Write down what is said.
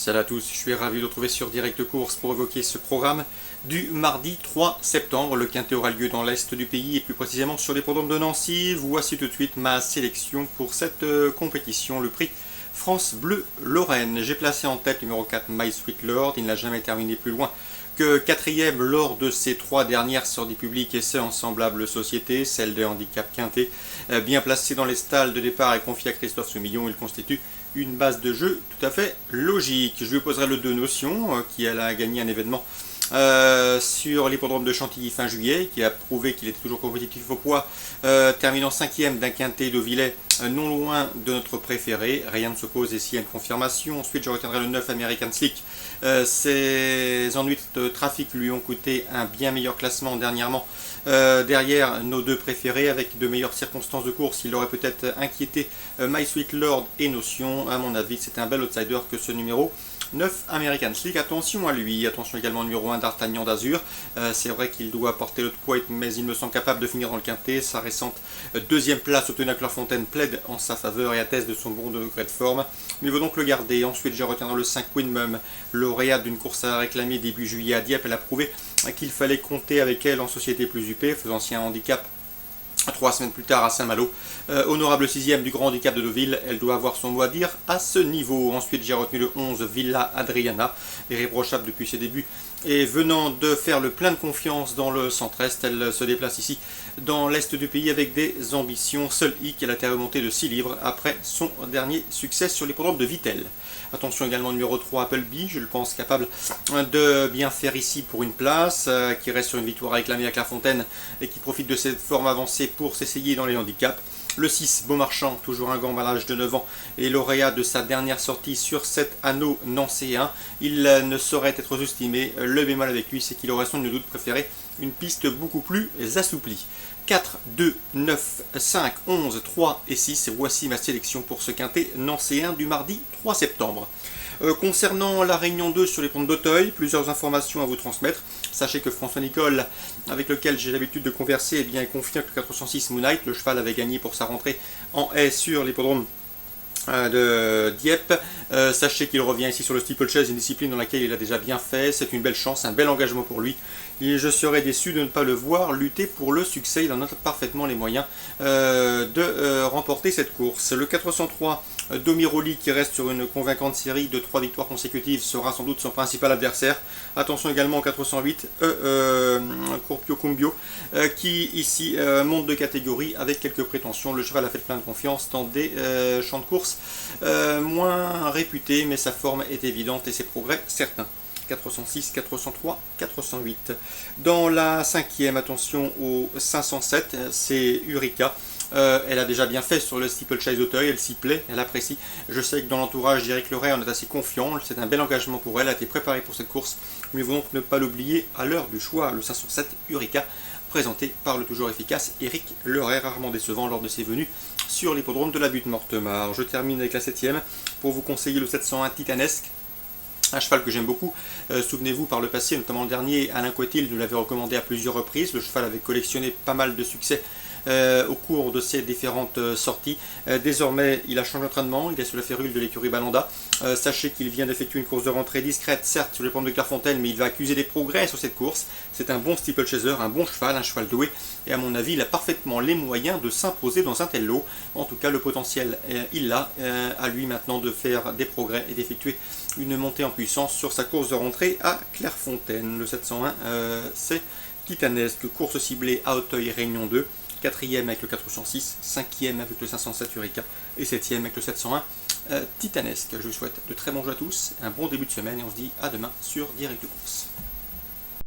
Salut à tous, je suis ravi de vous retrouver sur Direct Course pour évoquer ce programme du mardi 3 septembre. Le quintet aura lieu dans l'est du pays et plus précisément sur l'hippodrome de Nancy. Voici tout de suite ma sélection pour cette compétition, le prix France Bleu Lorraine. J'ai placé en tête numéro 4 My Sweet Lord, il n'a jamais terminé plus loin que quatrième lors de ses trois dernières sorties publiques essais en semblable société, celle de handicap quintet. Bien placé dans les stalles de départ et confié à Christophe Soumillon, il constitue une base de jeu tout à fait logique. Je lui opposerai le 2 Notions, qui elle a gagné un événement sur l'hippodrome de Chantilly fin juillet, qui a prouvé qu'il était toujours compétitif au poids, terminant 5e d'un quintet d'Auvillets, non loin de notre préféré. Rien ne s'oppose ici à une confirmation. Ensuite je retiendrai le 9 American Slick. Ses ennuis de trafic lui ont coûté un bien meilleur classement dernièrement derrière nos deux préférés. Avec de meilleures circonstances de course, il aurait peut-être inquiété My Sweet Lord et Notion. À mon avis, c'est un bel outsider que ce numéro 9 American Slick. Attention à lui, attention également au numéro 1 d'Artagnan d'Azur. C'est vrai qu'il doit porter le poids, mais il me semble capable de finir dans le quintet. Sa récente deuxième place obtenue à Clairefontaine plaide en sa faveur et atteste de son bon degré de forme. Il veut donc le garder. Ensuite, je retiendrai le 5 Winmum, lauréate d'une course à réclamer début juillet à Dieppe. Elle a prouvé qu'il fallait compter avec elle en société plus UP, faisant ainsi un handicap 3 semaines plus tard à Saint-Malo. Honorable 6e du grand handicap de Deauville, elle doit avoir son mot à dire à ce niveau. Ensuite j'ai retenu le 11 Villa Adriana, irréprochable depuis ses débuts et venant de faire le plein de confiance dans le centre-est. Elle se déplace ici dans l'est du pays avec des ambitions. Seul hic, elle a été remontée de 6 livres après son dernier succès sur l'hippodrome de Vittel. Attention également au numéro 3 Appleby, je le pense capable de bien faire ici pour une place, qui reste sur une victoire réclamée à Clairefontaine et qui profite de cette forme avancée pour s'essayer dans les handicaps. Le 6, Beaumarchand, toujours un grand malage de 9 ans, et lauréat de sa dernière sortie sur cet anneau nancéen. Il ne saurait être sous-estimé. Le bémol avec lui, c'est qu'il aurait sans nul doute préféré une piste beaucoup plus assouplie. 4, 2, 9, 5, 11, 3 et 6. Voici ma sélection pour ce quintet nancéen du mardi 3 septembre. Concernant la réunion 2 sur les ponts d'Auteuil, plusieurs informations à vous transmettre. Sachez que François Nicole, avec lequel j'ai l'habitude de converser, confirme que le 406 Moonlight, le cheval avait gagné pour sa rentrée en haie sur l'hippodrome de Dieppe. Sachez qu'il revient ici sur le steeplechase, une discipline dans laquelle il a déjà bien fait. C'est une belle chance, un bel engagement pour lui. Et je serais déçu de ne pas le voir lutter pour le succès. Il en a parfaitement les moyens de remporter cette course. Le 403 Domiroli, qui reste sur une convaincante série de 3 victoires consécutives, sera sans doute son principal adversaire. Attention également au 408 Corpio Cumbio, qui ici monte de catégorie avec quelques prétentions. Le cheval a fait plein de confiance dans des champs de course moins réputés, mais sa forme est évidente et ses progrès certains. 406, 403, 408. Dans la 5e, attention au 507, c'est Urica. Elle a déjà bien fait sur le steeplechase d'Auteuil, elle s'y plaît, elle apprécie. Je sais que dans l'entourage d'Éric Leray, on est assez confiant, c'est un bel engagement pour elle, elle a été préparée pour cette course. Mais il faut donc ne pas l'oublier à l'heure du choix, le 507 Urica, présenté par le toujours efficace Éric Leray, rarement décevant lors de ses venues sur l'hippodrome de la Butte-Mortemart. Je termine avec la 7e pour vous conseiller le 701 Titanesque. Un cheval que j'aime beaucoup. Souvenez-vous, par le passé, notamment le dernier, Alain Coetil nous l'avait recommandé à plusieurs reprises. Le cheval avait collectionné pas mal de succès au cours de ses différentes sorties. Désormais, il a changé d'entraînement, il est sur la férule de l'écurie Balanda. Sachez qu'il vient d'effectuer une course de rentrée discrète, certes sur les pentes de Clairefontaine, mais il va accuser des progrès sur cette course. C'est un bon steeplechaser, un bon cheval, un cheval doué, et à mon avis, il a parfaitement les moyens de s'imposer dans un tel lot. En tout cas, le potentiel, il l'a, à lui maintenant de faire des progrès et d'effectuer une montée en puissance sur sa course de rentrée à Clairefontaine. Le 701, c'est Titanesque, course ciblée à Auteuil, Réunion 2. 4e avec le 406, 5e avec le 507 Urica et 7e avec le 701 Titanesque. Je vous souhaite de très bons jeux à tous, un bon début de semaine et on se dit à demain sur Direct Course.